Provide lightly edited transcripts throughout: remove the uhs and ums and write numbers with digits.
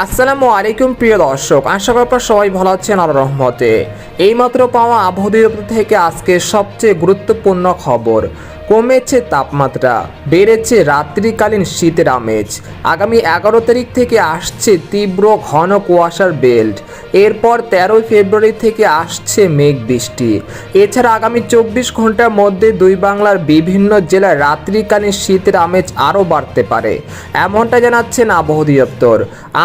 আসসালামু আলাইকুম প্রিয় দর্শক, আশা করি আপনারা সবাই ভালো আছেন আল্লাহর রহমতে। এইমাত্র পাওয়া আবহাওয়া দপ্তর থেকে আজকে সবচেয়ে গুরুত্বপূর্ণ খবর। কমেছে তাপমাত্রা, বেড়েছে রাত্রিকালীন শীতের আমেজ। আগামী 11 তারিখ থেকে আসছে তীব্র ঘন কুয়াশার বেল্ট। এরপর 13 ফেব্রুয়ারি থেকে আসছে মেঘ বৃষ্টি। এছাড়া আগামী 24 ঘন্টার মধ্যে দুই বাংলার বিভিন্ন জেলায় রাত্রিকালীন শীতের আমেজ আরও বাড়তে পারে, এমনটা জানাচ্ছেন আবহাওয়া দপ্তর।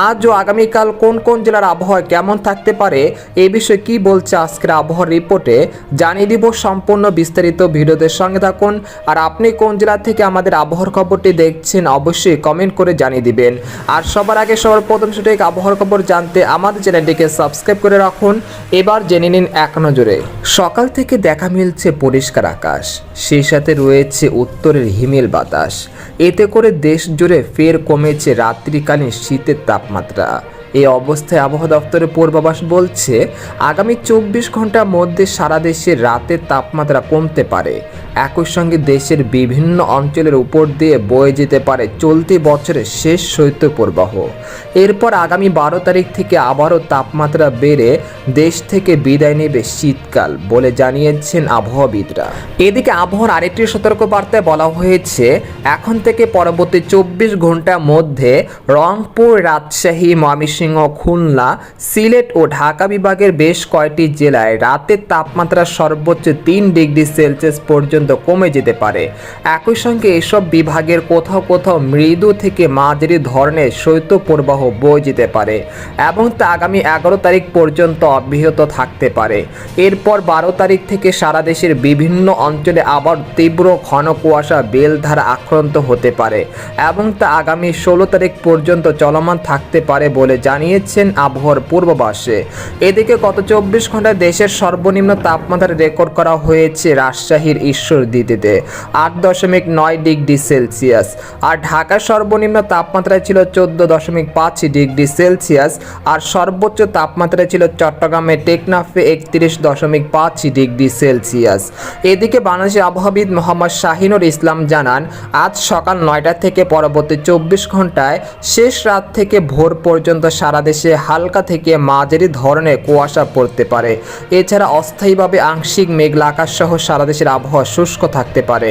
আজ ও আগামীকাল কোন কোন জেলার আবহাওয়া কেমন থাকতে পারে এ বিষয়ে কি বলছে আজকের আবহাওয়ার রিপোর্টে জানিয়ে দিব। সম্পূর্ণ বিস্তারিত ভিডিওদের সঙ্গে থাকুন। আর আপনি কোন জেলা থেকে আমাদের আবহাওয়ার খবরটি দেখছেন অবশ্যই কমেন্ট করে জানিয়ে দিবেন। আর সবার আগে সবার প্রথম সঠিক আবহাওয়ার খবর জানতে আমাদের চ্যানেলটিকে সাবস্ক্রাইব করে রাখুন। এবার জেনে নিন এক নজরে। সকাল থেকে দেখা মিলছে পরিষ্কার আকাশ, সেই সাথে রয়েছে উত্তরের হিমেল বাতাস। এতে করে দেশ জুড়ে ফের কমেছে রাত্রিকালীন শীতের তাপমাত্রা। এই অবস্থায় আবহাওয়া দপ্তরের পূর্বাভাস বলছে আগামী 24 ঘন্টার মধ্যে সারা দেশে রাতের তাপমাত্রা কমতে পারে। একই সঙ্গে দেশের বিভিন্ন অঞ্চলের উপর দিয়ে বয়ে যেতে পারে চলতি বছরের শেষ শৈত্যপ্রবাহ। এরপর আগামী 12 তারিখ থেকে আবারও তাপমাত্রা বেড়ে দেশ থেকে বিদায় নেবে শীতকাল বলে জানিয়েছেন আবহাওয়াবিদরা। এদিকে আবহাওয়ার আরেকটি সতর্কবার্তায় বলা হয়েছে এখন থেকে পরবর্তী 24 ঘন্টার মধ্যে রংপুর, রাজশাহী, ময়মনসিংহ, খুলনা, সিলেট ও ঢাকা বিভাগের বেশ কয়েকটি জেলায় রাতের তাপমাত্রা সর্বোচ্চ 3 ডিগ্রি সেলসিয়াস পর্যন্ত কমে যেতে পারে। একই সঙ্গে এসব বিভাগের কোথাও কোথাও মৃদু থেকে মাঝারি ধরনের শৈত্যপ্রবাহ বয়ে যেতে পারে এবং তা আগামী 11 তারিখ পর্যন্ত অব্যাহত থাকতে পারে। এরপর 12 তারিখ থেকে সারা দেশের বিভিন্ন অঞ্চলে আবার তীব্র ঘন কুয়াশা বেল দ্বারা আক্রান্ত হতে পারে এবং তা আগামী 16 তারিখ পর্যন্ত চলমান থাকতে পারে বলে জানিয়েছেন আবহাওয়ার পূর্বাভাসে। এদিকে গত 24 ঘন্টায় দেশের সর্বনিম্ন তাপমাত্রা রেকর্ড করা হয়েছে রাজশাহীর ঈশ্বরদীতে 8.9 ডিগ্রি সেলসিয়াস। আর ঢাকার সর্বনিম্ন তাপমাত্রা ছিল 14.5 ডিগ্রি সেলসিয়াস। আর সর্বোচ্চ তাপমাত্রা ছিল চট্টগ্রামে টেকনাফে 31.5 ডিগ্রি সেলসিয়াস। এদিকে বাংলাদেশের আবহাওয়াবিদ মোহাম্মদ শাহিনুর ইসলাম জানান আজ সকাল 9টা থেকে পরবর্তী 24 ঘন্টায় শেষ রাত থেকে ভোর পর্যন্ত সারা দেশে হালকা থেকে মাঝারি ধরনের কুয়াশা পড়তে পারে। এছাড়া অস্থায়ীভাবে আংশিক মেঘলা আকাশ সহ সারা দেশের আবহাওয়া শুষ্ক থাকতে পারে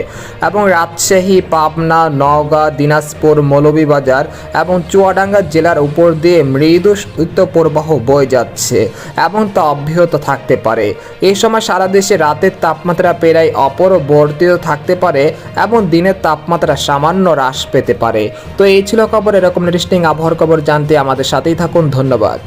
এবং রাজশাহী, পাবনা, নওগাঁ, দিনাজপুর, মৌলভীবাজার এবং চুয়াডাঙ্গা জেলার উপর দিয়ে মৃদু শৈত্যপ্রবাহ বয়ে যাচ্ছে এবং তা অব্যাহত থাকতে পারে। এই সময় সারা দেশে রাতের তাপমাত্রা প্রায় অপরিবর্তিত থাকতে পারে এবং দিনের তাপমাত্রা সামান্য হ্রাস পেতে পারে। তো এই ছিল খবর। এরকম ইন্টারেস্টিং আবহাওয়ার খবর জানতে আমাদের সাথেই থাকুন। ধন্যবাদ।